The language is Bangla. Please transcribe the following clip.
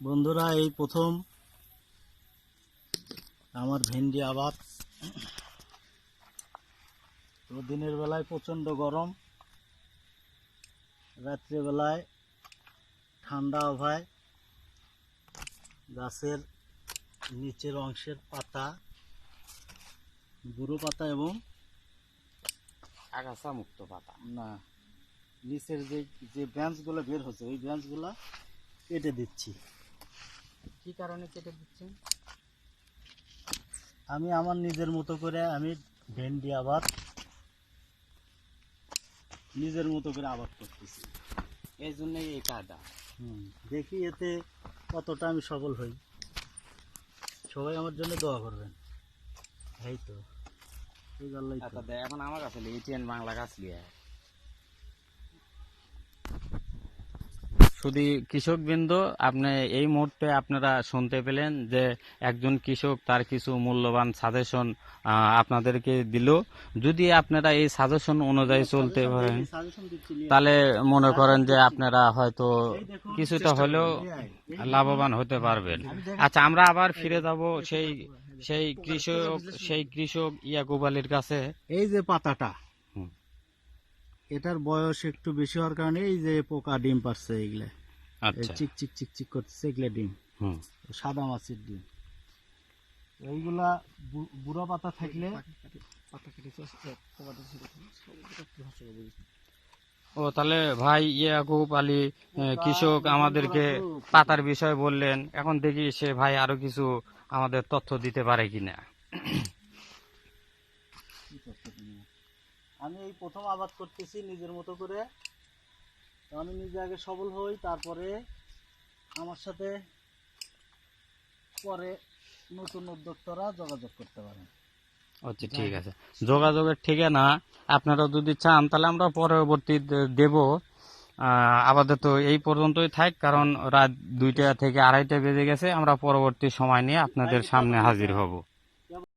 বন্ধুরা, এই প্রথম আমার ভেন্ডি আবাদ। তো দিনের বেলায় প্রচণ্ড গরম, রাত্রিবেলায় ঠান্ডা আবহাওয়ায় গাছের নিচের অংশের পাতা, গুঁড়ো পাতা এবং আগাছা মুক্ত পাতা না নিচের যে ব্রাঞ্চগুলো বের হচ্ছে ওই ব্রাঞ্চগুলো কেটে দিচ্ছি। কি কারণে কেটে দিচ্ছেন? আমি আমার নিজের মতো করে আমি ভেন্ডি আবাদ নিজের মতো করে আবাদ করতেছি, এই জন্যই এই কায়দা। দেখি এতে কতটা আমি সফল হই। সবাই আমার জন্য দোয়া করবেন। এই তো এখন আমার কাছে এটিএন বাংলা গাছ লিয়ে শুধু কৃষক বৃন্দ, আপনি এই মুহূর্তে আপনারা শুনতে পেলেন যে একজন কৃষক তার কিছু মূল্যবান সাজেশন আপনাদেরকে দিল। যদি আপনারা এই সাজেশন অনুযায়ী চলতে পারেন তাহলে মনে করেন যে আপনারা হয়তো কিছুটা হলেও লাভবান হতে পারবেন। আচ্ছা, আমরা আবার ফিরে যাব সেই কৃষক ইয়াকুব আলীর কাছে। এই যে পাতাটা, এটার বয়স একটু বেশি হওয়ার কারণে এই যে পোকা ডিম পারছে, এগুলা চিক চিক চিক চিক করতেছে, এগুলা ডিম, সাদা মাছের ডিম। এইগুলা বুড়া পাতা থাকলে ও তাহলে ভাই ইয়াকুব আলী কৃষক আমাদেরকে পাতার বিষয় বললেন। এখন দেখি সে ভাই আরো কিছু আমাদের তথ্য দিতে পারে কিনা। আমি এই প্রথম আবাদ করতেছি নিজের মতো করে। তো আমি নিজে আগে সফল হই, তারপরে আমার সাথে পরে নতুন উদ্যোক্তারা যোগাযোগ করতে পারেন। আচ্ছা, ঠিক আছে। যোগাযোগের ঠিকানা আপনারা যদি চান তাহলে আমরা পরবর্তী দেব। আপাতত এই পর্যন্তই থাক, কারণ রাত 2টা থেকে 2:30 বেজে গেছে। আমরা পরবর্তী সময় নিয়ে আপনাদের সামনে হাজির হব।